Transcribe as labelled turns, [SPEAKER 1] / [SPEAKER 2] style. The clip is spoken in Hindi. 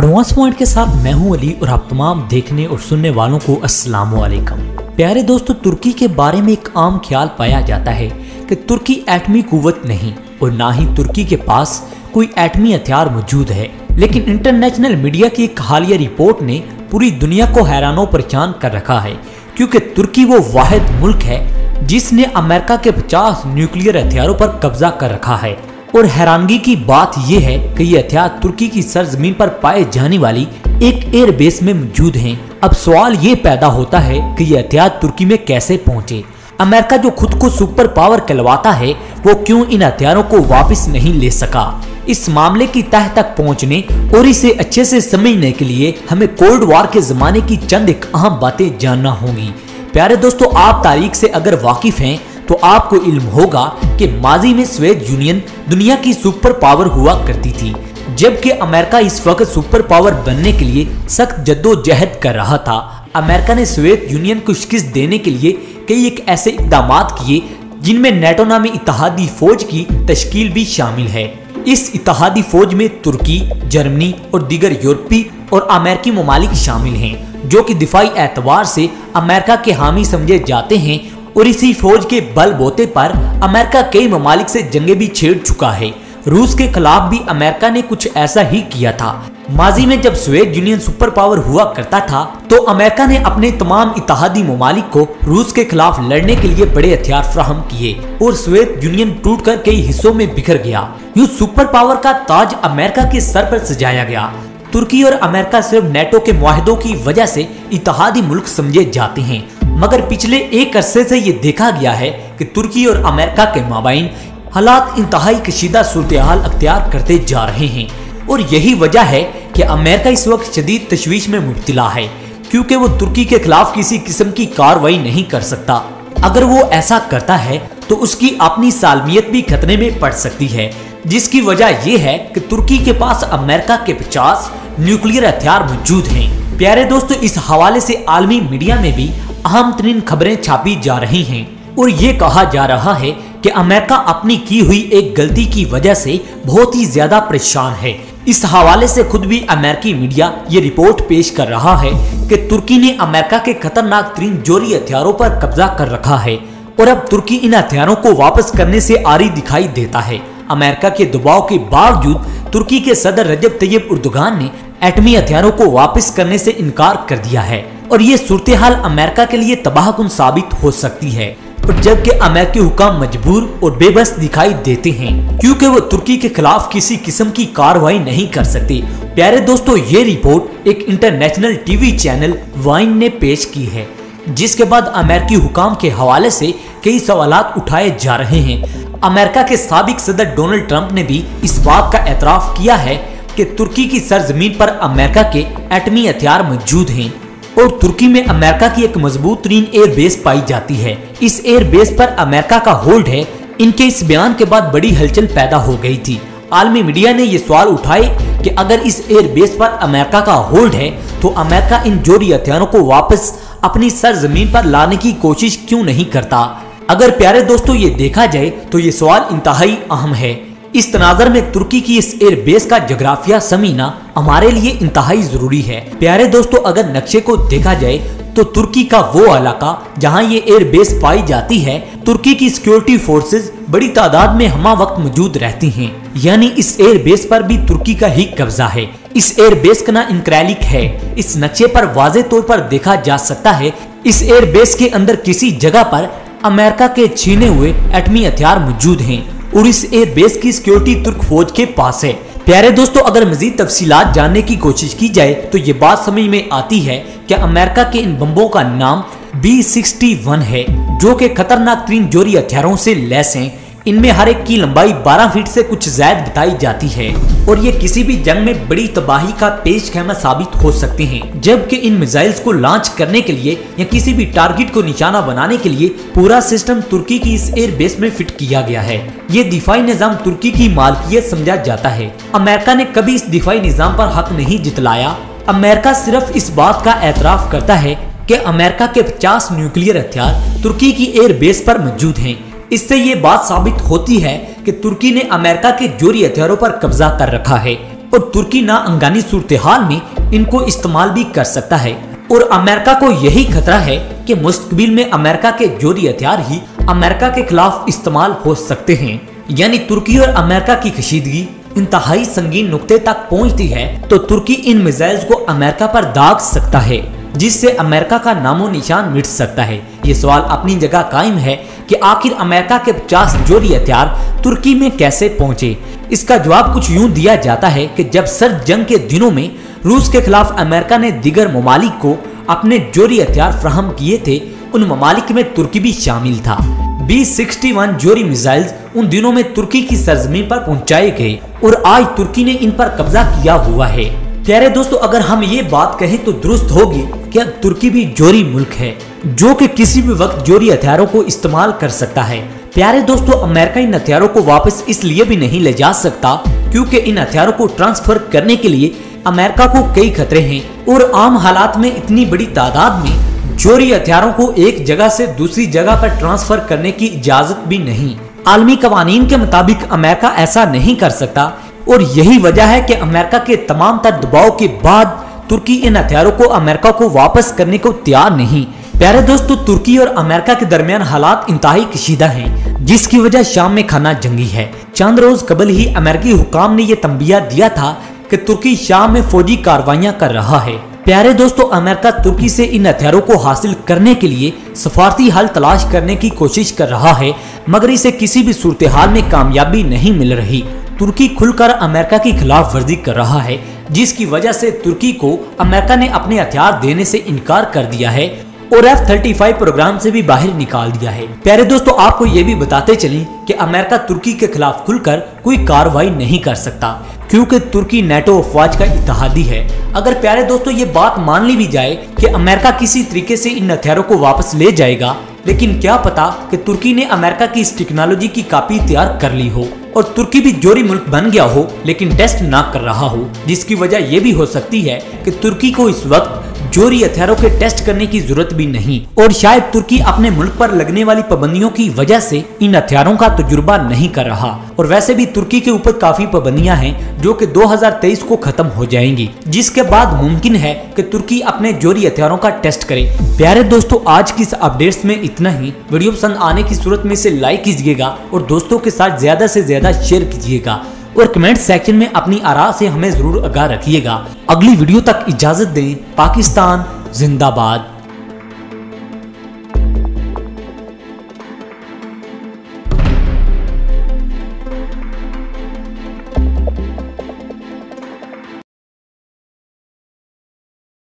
[SPEAKER 1] एडवांस पॉइंट के साथ मैं हूं अली और आप तमाम देखने और सुनने वालों को अस्सलाम वालेकुम। प्यारे दोस्तों, तुर्की के बारे में एक आम ख्याल पाया जाता है कि तुर्की एटमी कुव्वत नहीं और ना ही तुर्की के पास कोई एटमी हथियार मौजूद है। लेकिन इंटरनेशनल मीडिया की एक हालिया रिपोर्ट ने पूरी दुनिया को हैरानो परेशान कर रखा है, क्योंकि तुर्की वो वाहिद मुल्क है जिसने अमेरिका के 50 न्यूक्लियर हथियारों पर कब्जा कर रखा है। और हैरानगी की बात यह है कि ये हथियार तुर्की की सरजमीन पर पाए जाने वाली एक एयरबेस में मौजूद हैं। अब सवाल ये पैदा होता है कि ये हथियार तुर्की में कैसे पहुंचे। अमेरिका जो खुद को सुपर पावर कहलवाता है, वो क्यों इन हथियारों को वापस नहीं ले सका। इस मामले की तह तक पहुंचने और इसे अच्छे से समझने के लिए हमें कोल्ड वॉर के जमाने की चंद एक अहम बातें जानना होंगी। प्यारे दोस्तों, आप तारीख से अगर वाकिफ हैं तो आपको इल्म होगा कि माजी में सोवियत यूनियन दुनिया की सुपर पावर हुआ करती थी, जबकि अमेरिका इस वक्त सुपर पावर बनने के लिए सख्त जद्दोजहद कर रहा था। अमेरिका ने सोवियत यूनियन को शिकस्त देने के लिए कई एक ऐसे इकदाम किए जिनमें नेटो नामी इत्तेहादी फौज की तश्कील भी शामिल है। इस इत्तेहादी फौज में तुर्की, जर्मनी और दीगर यूरोपीय और अमेरिकी ममालिक शामिल हैं, जो कि दिफाई एतबार से अमेरिका के हामी समझे जाते हैं। और इसी फौज के बलबूते पर अमेरिका कई ममालिक से जंगे भी छेड़ चुका है। रूस के खिलाफ भी अमेरिका ने कुछ ऐसा ही किया था। माजी में जब सोवियत यूनियन सुपर पावर हुआ करता था तो अमेरिका ने अपने तमाम इत्तेहादी ममालिक को रूस के खिलाफ लड़ने के लिए बड़े हथियार फ्राहम किए और सोवियत यूनियन टूटकर कई हिस्सों में बिखर गया। यूं सुपर पावर का ताज अमेरिका के सर पर सजाया गया। तुर्की और अमेरिका सिर्फ नेटो के मुआहदों की वजह से इत्तेहादी मुल्क समझे जाते हैं, मगर पिछले एक अरसे से ये देखा गया है कि तुर्की और अमेरिका के माबैन हालात इंतहाई कशीदा सूरत-ए-हाल अख्तियार करते जा रहे हैं। और यही वजह है कि अमेरिका इस वक्त शदीद तशवीश में मुब्तला है, क्योंकि वो तुर्की के खिलाफ किसी किस्म की कार्रवाई नहीं कर सकता। अगर वो ऐसा करता है तो उसकी अपनी सालमियत भी खतरे में पड़ सकती है, जिसकी वजह यह है कि तुर्की के पास अमेरिका के 50 न्यूक्लियर हथियार मौजूद हैं। प्यारे दोस्तों, इस हवाले से आलमी मीडिया में भी अहम तरीन खबरें छापी जा रही हैं और ये कहा जा रहा है कि अमेरिका अपनी की हुई एक गलती की वजह से बहुत ही ज्यादा परेशान है। इस हवाले से खुद भी अमेरिकी मीडिया ये रिपोर्ट पेश कर रहा है कि तुर्की ने अमेरिका के खतरनाक तरीन जोरी हथियारों पर कब्जा कर रखा है और अब तुर्की इन हथियारों को वापस करने से आरी दिखाई देता है। अमेरिका के दबाव के बावजूद तुर्की के सदर रजब तैयब उर्दुगान ने एटमी हथियारों को वापस करने से इनकार कर दिया है और ये सूरत हाल अमेरिका के लिए तबाहकुन साबित हो सकती है। और जबकि अमेरिकी हुकाम मजबूर और बेबस दिखाई देते हैं, क्योंकि वो तुर्की के खिलाफ किसी किस्म की कार्रवाई नहीं कर सकते। प्यारे दोस्तों, ये रिपोर्ट एक इंटरनेशनल टीवी चैनल वाइन ने पेश की है, जिसके बाद अमेरिकी हुकाम के हवाले से कई सवालात उठाए जा रहे हैं। अमेरिका के साबिक सदर डोनाल्ड ट्रंप ने भी इस बात का एतराफ किया है कि तुर्की की सरजमीन पर अमेरिका के एटमी हथियार मौजूद हैं और तुर्की में अमेरिका की एक मजबूत तरीन एयरबेस पाई जाती है। इस एयरबेस पर अमेरिका का होल्ड है। इनके इस बयान के बाद बड़ी हलचल पैदा हो गई थी। आलमी मीडिया ने ये सवाल उठाए कि अगर इस एयरबेस पर अमेरिका का होल्ड है तो अमेरिका इन जोरी हथियारों को वापस अपनी सरजमीन पर लाने की कोशिश क्यों नहीं करता। अगर प्यारे दोस्तों ये देखा जाए तो ये सवाल इंतहाई अहम है। इस तनाज़र में तुर्की की इस एयरबेस का जोग्राफिया समझना हमारे लिए इंतहाई जरूरी है। प्यारे दोस्तों, अगर नक्शे को देखा जाए तो तुर्की का वो इलाका जहां ये एयरबेस पाई जाती है, तुर्की की सिक्योरिटी फोर्सेस बड़ी तादाद में हमा वक्त मौजूद रहती हैं। यानी इस एयरबेस पर भी तुर्की का ही कब्जा है। इस एयरबेस का नाम इनक्रैलिक है। इस नक्शे पर वाज़े तौर पर देखा जा सकता है इस एयरबेस के अंदर किसी जगह पर अमेरिका के छीने हुए एटमी हथियार मौजूद हैं और इस एयरबेस की सिक्योरिटी तुर्क फौज के पास है। प्यारे दोस्तों, अगर मजीद तफसीलात जानने की कोशिश की जाए तो ये बात समझ में आती है कि अमेरिका के इन बम्बों का नाम B-61 है, जो कि खतरनाक तरीन जोरी हथियारों से लैस हैं। इनमें हर एक की लंबाई 12 फीट से कुछ ज्यादा बताई जाती है और ये किसी भी जंग में बड़ी तबाही का पेश खेमा साबित हो सकते हैं। जबकि इन मिसाइल्स को लॉन्च करने के लिए या किसी भी टारगेट को निशाना बनाने के लिए पूरा सिस्टम तुर्की की इस एयरबेस में फिट किया गया है। ये दिफाई निजाम तुर्की की मालकियत समझा जाता है। अमेरिका ने कभी इस दिफाई निजाम पर हक नहीं जितलाया। अमेरिका सिर्फ इस बात का एतराफ करता है कि अमेरिका के 50 न्यूक्लियर हथियार तुर्की की एयरबेस पर मौजूद हैं। इससे ये बात साबित होती है कि तुर्की ने अमेरिका के जोरी हथियारों पर कब्जा कर रखा है। और तुर्की ना अंगानी सूरत हाल में इनको इस्तेमाल भी कर सकता है। और अमेरिका को यही खतरा है कि मुस्तकबिल में अमेरिका के जोरी हथियार ही अमेरिका के खिलाफ इस्तेमाल हो सकते हैं। यानी तुर्की और अमेरिका की कशीदगी इंतहाई संगीन नुक्ते तक पहुंचती है तो तुर्की इन मिसाइल्स को अमेरिका पर दाग सकता है, जिससे अमेरिका का नामो निशान मिट सकता है। ये सवाल अपनी जगह कायम है कि आखिर अमेरिका के 50 जोरी हथियार तुर्की में कैसे पहुंचे। इसका जवाब कुछ यूं दिया जाता है कि जब सर्द जंग के दिनों में रूस के खिलाफ अमेरिका ने दीगर ममालिक को अपने जोरी हथियार फ्राहम किए थे, उन ममालिक में तुर्की भी शामिल था। B-61 जोरी मिसाइल्स उन दिनों में तुर्की की सरजमीन पर पहुंचाए गए और आज तुर्की ने इन पर कब्जा किया हुआ है। प्यारे दोस्तों, अगर हम ये बात कहें तो दुरुस्त होगी कि तुर्की भी जोरी मुल्क है जो कि किसी भी वक्त जोरी हथियारों को इस्तेमाल कर सकता है। प्यारे दोस्तों, अमेरिका इन हथियारों को वापस इसलिए भी नहीं ले जा सकता क्योंकि इन हथियारों को ट्रांसफर करने के लिए अमेरिका को कई खतरे हैं और आम हालात में इतनी बड़ी तादाद में जोरी हथियारों को एक जगह से दूसरी जगह पर ट्रांसफर करने की इजाजत भी नहीं। आलमी कवानीन के मुताबिक अमेरिका ऐसा नहीं कर सकता और यही वजह है कि अमेरिका के तमाम तर दबाव के बाद तुर्की इन हथियारों को अमेरिका को वापस करने को तैयार नहीं। प्यारे दोस्तों, तुर्की और अमेरिका के दरमियान हालात इंतहाई कशीदा हैं, जिसकी वजह शाम में खाना जंगी है। चंद रोज कबल ही अमेरिकी हुकाम ने यह तंबिया दिया था कि तुर्की शाम में फौजी कार्रवाइयां कर रहा है। प्यारे दोस्तों, अमेरिका तुर्की से इन हथियारों को हासिल करने के लिए सफारती हल तलाश करने की कोशिश कर रहा है, मगर इसे किसी भी सूरत हाल में कामयाबी नहीं मिल रही। तुर्की खुलकर अमेरिका की खिलाफ वर्जी कर रहा है, जिसकी वजह से तुर्की को अमेरिका ने अपने हथियार देने से इनकार कर दिया है और F-35 प्रोग्राम से भी बाहर निकाल दिया है। प्यारे दोस्तों, आपको ये भी बताते चलें कि अमेरिका तुर्की के खिलाफ खुलकर कोई कार्रवाई नहीं कर सकता क्योंकि तुर्की नेटो अफवाज का इत्तेहादी है। अगर प्यारे दोस्तों ये बात मान ली भी जाए कि अमेरिका किसी तरीके से इन हथियारों को वापस ले जाएगा, लेकिन क्या पता कि तुर्की ने अमेरिका की इस टेक्नोलॉजी की कॉपी तैयार कर ली हो और तुर्की भी जोरी मुल्क बन गया हो लेकिन टेस्ट ना कर रहा हो, जिसकी वजह यह भी हो सकती है कि तुर्की को इस वक्त जोरी हथियारों के टेस्ट करने की जरूरत भी नहीं और शायद तुर्की अपने मुल्क पर लगने वाली पाबंदियों की वजह से इन हथियारों का तजुर्बा नहीं कर रहा। और वैसे भी तुर्की के ऊपर काफी पाबंदियां हैं जो कि 2023 को खत्म हो जाएंगी, जिसके बाद मुमकिन है कि तुर्की अपने जोरी हथियारों का टेस्ट करे। प्यारे दोस्तों, आज की इस अपडेट्स में इतना ही। वीडियो पसंद आने की सूरत में इसे लाइक कीजिएगा और दोस्तों के साथ ज्यादा से ज्यादा शेयर कीजिएगा और कमेंट सेक्शन में अपनी आरा से हमें जरूर आगाह रखिएगा। अगली वीडियो तक इजाजत दें। पाकिस्तान जिंदाबाद।